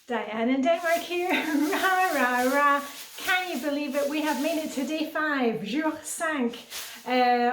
Diane in Denmark here. Rah, rah, rah. Can you believe it? We have made it to day 5, jour 5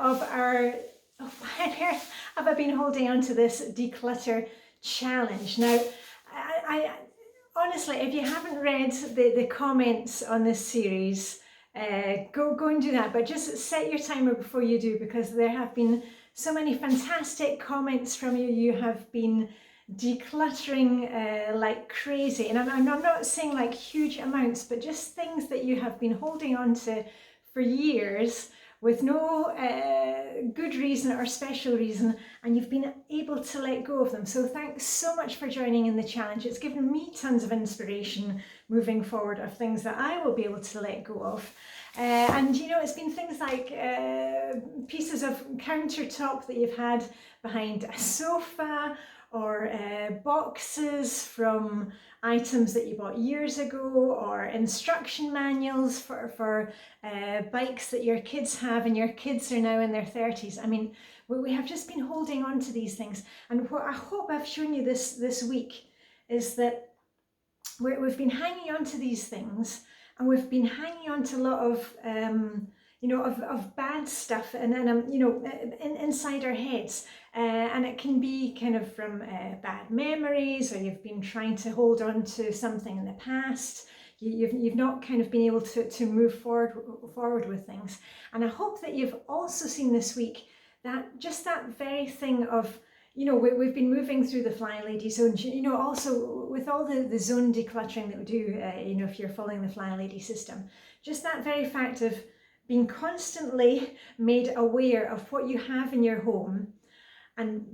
of our... Oh, why on earth have I been holding on to this declutter challenge? Now, I honestly, if you haven't read the comments on this series, go and do that. But just set your timer before you do, because there have been so many fantastic comments from you. You have been decluttering like crazy, and I'm not saying like huge amounts, but just things that you have been holding on to for years with no good reason or special reason, and you've been able to let go of them. So thanks so much for joining in the challenge. It's given me tons of inspiration moving forward of things that I will be able to let go of. And you know, it's been things like pieces of countertop that you've had behind a sofa, or boxes from items that you bought years ago, or instruction manuals for bikes that your kids have, and your kids are now in their 30s. I mean, we have just been holding on to these things. And what I hope I've shown you this week is that we've been hanging on to these things, and we've been hanging on to a lot of you know, of bad stuff, and then you know, inside our heads, and it can be kind of from bad memories, or you've been trying to hold on to something in the past. You've not kind of been able to move forward with things. And I hope that you've also seen this week that just that very thing of, you know, we've been moving through the Flylady Zones, you know, also with all the zone decluttering that we do, you know, if you're following the Flylady system, just that very fact of being constantly made aware of what you have in your home, and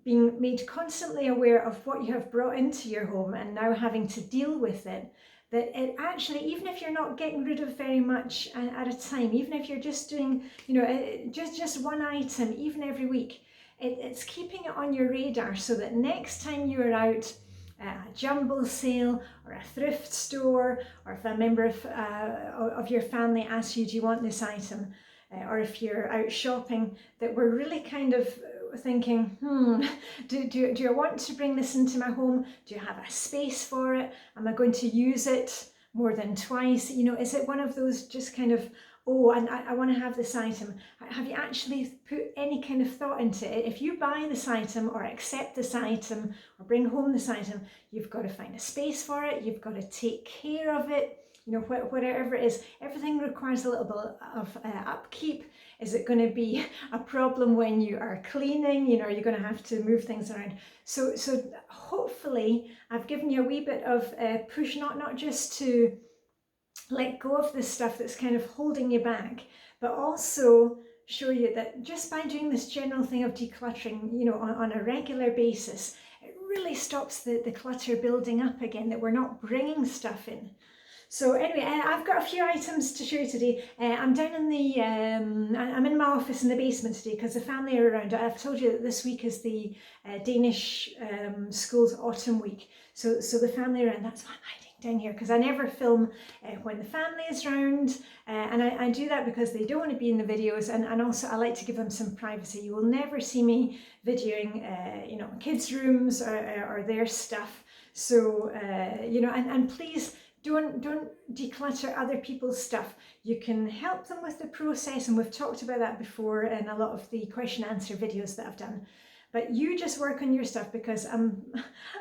being made constantly aware of what you have brought into your home, and now having to deal with it, that it actually, even if you're not getting rid of very much at a time, even if you're just doing, you know, just one item, even every week, it's keeping it on your radar, so that next time you're out a jumble sale or a thrift store, or if a member of your family asks you, do you want this item, or if you're out shopping, that we're really kind of thinking, do I want to bring this into my home? Do you have a space for it? Am I going to use it more than twice? You know, is it one of those just kind of, oh, and I want to have this item. Have you actually put any kind of thought into it? If you buy this item, or accept this item, or bring home this item, you've got to find a space for it, you've got to take care of it, you know, whatever it is. Everything requires a little bit of upkeep. Is it going to be a problem when you are cleaning? You know, are you going to have to move things around? So hopefully I've given you a wee bit of push, not just to let go of this stuff that's kind of holding you back, but also show you that just by doing this general thing of decluttering, you know, on a regular basis, it really stops the clutter building up again, that we're not bringing stuff in. So anyway, I've got a few items to show you today. I'm down in the, I'm in my office in the basement today because the family are around. I've told you that this week is the Danish school's autumn week. So the family are around, that's why I'm hiding down here, because I never film when the family is around, and I do that because they don't want to be in the videos, and also I like to give them some privacy. You will never see me videoing you know, kids' rooms or their stuff. So you know, and please don't declutter other people's stuff. You can help them with the process, and we've talked about that before in a lot of the question answer videos that I've done. But you just work on your stuff, because I'm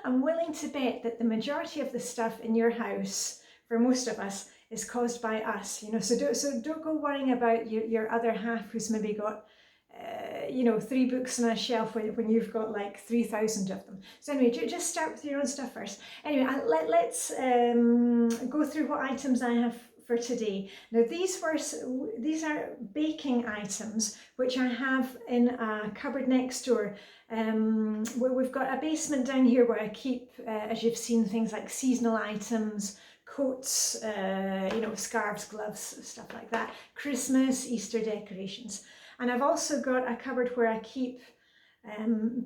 willing to bet that the majority of the stuff in your house, for most of us, is caused by us. You know, so don't go worrying about your other half, who's maybe got you know, 3 books on a shelf when you've got like 3,000 of them. So anyway, just start with your own stuff first. Anyway, let's go through what items I have for today. Now these are baking items which I have in a cupboard next door. Where we've got a basement down here where I keep, as you've seen, things like seasonal items, coats, you know, scarves, gloves, stuff like that, Christmas, Easter decorations. And I've also got a cupboard where I keep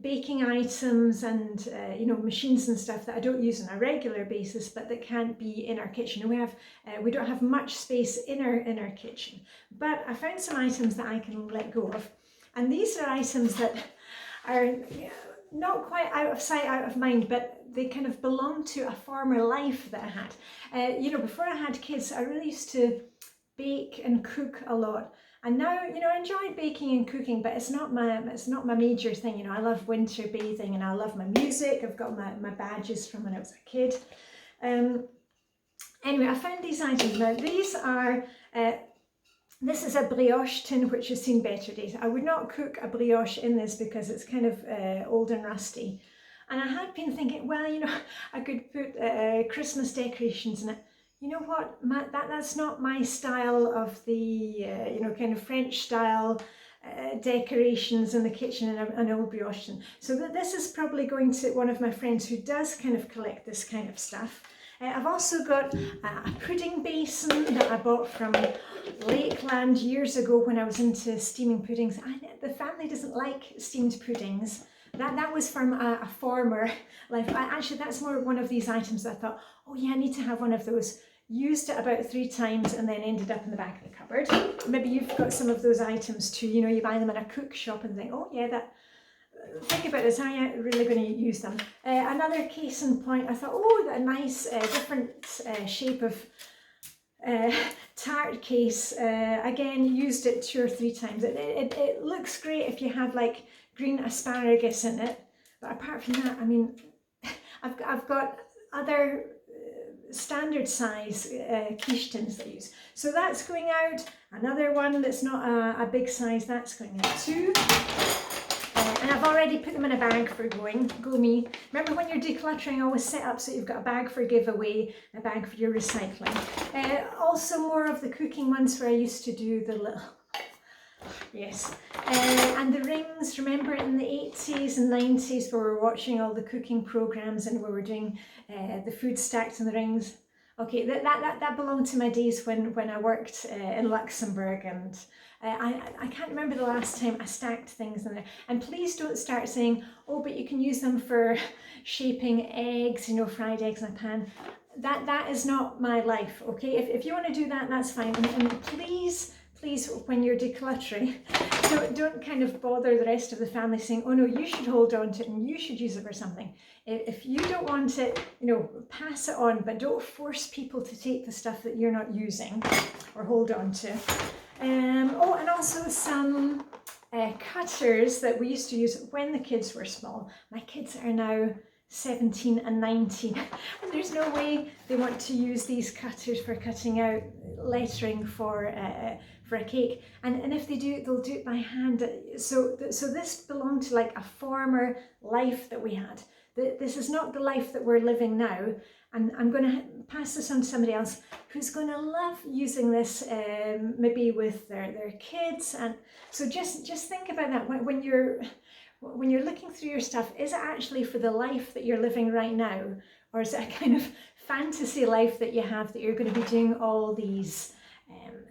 baking items and you know, machines and stuff that I don't use on a regular basis, but that can't be in our kitchen. And we don't have much space in our kitchen. But I found some items that I can let go of, and these are items that are not quite out of sight, out of mind, but they kind of belong to a former life that I had. You know, before I had kids, I really used to bake and cook a lot. And now, you know, I enjoy baking and cooking, but it's not my major thing. You know, I love winter bathing and I love my music. I've got my badges from when I was a kid. Anyway, I found these items. Now, these are, this is a brioche tin which has seen better days. I would not cook a brioche in this because it's kind of old and rusty. And I had been thinking, well, you know, I could put Christmas decorations in it. You know what, that's not my style of the, you know, kind of French style decorations in the kitchen and an old brioche tin. So this is probably going to one of my friends who does kind of collect this kind of stuff. I've also got a pudding basin that I bought from Lakeland years ago when I was into steaming puddings. The family doesn't like steamed puddings. That was from a former life. Actually, that's more one of these items that I thought, oh yeah, I need to have one of those. Used it about 3 times and then ended up in the back of the cupboard. Maybe you've got some of those items too. You know, you buy them in a cook shop and think, oh yeah, think about this, are you really going to use them? Another case in point, I thought, oh, a nice different shape of tart case. Again, used it 2 or 3 times. It looks great if you have like green asparagus in it, but apart from that, I mean, I've got other standard size quiche tins that I use. So that's going out. Another one that's not a big size, that's going out too. And I've already put them in a bag for going. Go me. Remember when you're decluttering, always set up so you've got a bag for giveaway, a bag for your recycling. Also more of the cooking ones where I used to do the little, yes. And the rings, remember in the 80s and 90s where we were watching all the cooking programs and we were doing the food stacked in the rings. Okay, that belonged to my days when I worked in Luxembourg, and I can't remember the last time I stacked things in there. And please don't start saying, oh, but you can use them for shaping eggs, you know, fried eggs in a pan. That is not my life, okay? If you want to do that, that's fine. And please, when you're decluttering, don't kind of bother the rest of the family saying, oh no, you should hold on to it and you should use it for something. If you don't want it, you know, pass it on, but don't force people to take the stuff that you're not using or hold on to. Oh, and also some cutters that we used to use when the kids were small. My kids are now 17 and 19 and there's no way they want to use these cutters for cutting out lettering for a cake, and if they do, they'll do it by hand. So this belonged to like a former life that we had. This is not the life that we're living now, and I'm going to pass this on to somebody else who's going to love using this, maybe with their kids. And so just think about that when you're looking through your stuff. Is it actually for the life that you're living right now, or is it a kind of fantasy life that you have that you're going to be doing all these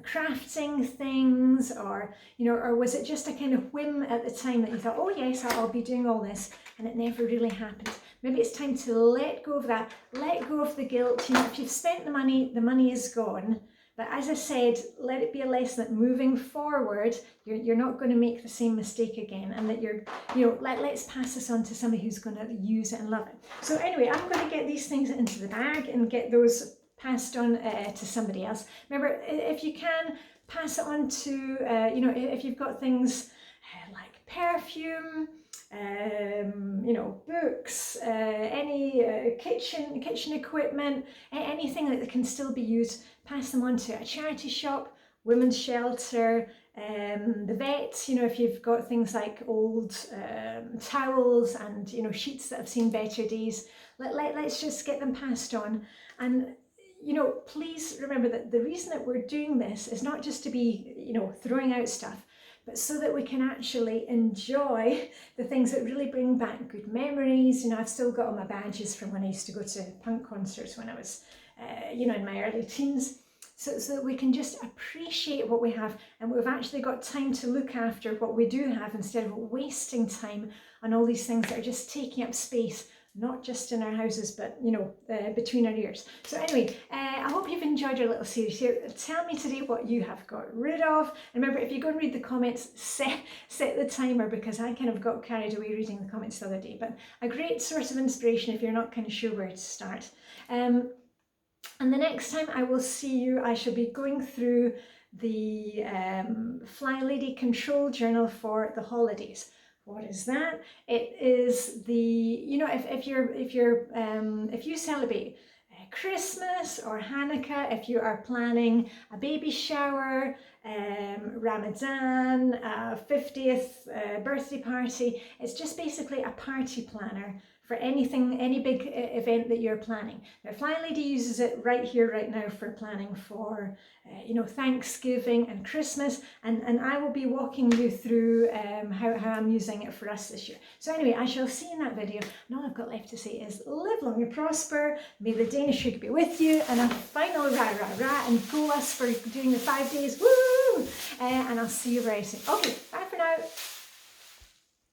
crafting things, or you know, or was it just a kind of whim at the time that you thought, oh yes, I'll be doing all this, and it never really happened? Maybe it's time to let go of that, let go of the guilt. You know, if you've spent the money is gone. But as I said, let it be a lesson that moving forward, you're not going to make the same mistake again, and that you know, let's pass this on to somebody who's going to use it and love it. So anyway, I'm going to get these things into the bag and get those passed on to somebody else. Remember, if you can, pass it on to, you know, if you've got things like perfume, you know, books, any kitchen equipment, anything that can still be used, pass them on to a charity shop, women's shelter, the vet. You know, if you've got things like old towels and, you know, sheets that have seen better days, let's just get them passed on. And you know, please remember that the reason that we're doing this is not just to be, you know, throwing out stuff, but so that we can actually enjoy the things that really bring back good memories. You know, I've still got all my badges from when I used to go to punk concerts when I was, you know, in my early teens. So that we can just appreciate what we have, and we've actually got time to look after what we do have instead of wasting time on all these things that are just taking up space, not just in our houses, but you know, between our ears. So anyway, I hope you've enjoyed our little series here. Tell me today what you have got rid of. And remember, if you go and read the comments, set the timer, because I kind of got carried away reading the comments the other day. But a great source of inspiration if you're not kind of sure where to start. And the next time I will see you, I shall be going through the Flylady Control Journal for the holidays. What is that? It is the, you know, if you celebrate Christmas or Hanukkah, if you are planning a baby shower, Ramadan, 50th birthday party, it's just basically a party planner for anything, any big event that you're planning. Now, Flylady uses it right here, right now for planning for, you know, Thanksgiving and Christmas, and I will be walking you through how I'm using it for us this year. So anyway, I shall see you in that video, and all I've got left to say is live long and prosper, may the Danish sugar be with you, and a final rah rah rah, and go us for doing the 5 days, woo! And I'll see you very soon. Okay.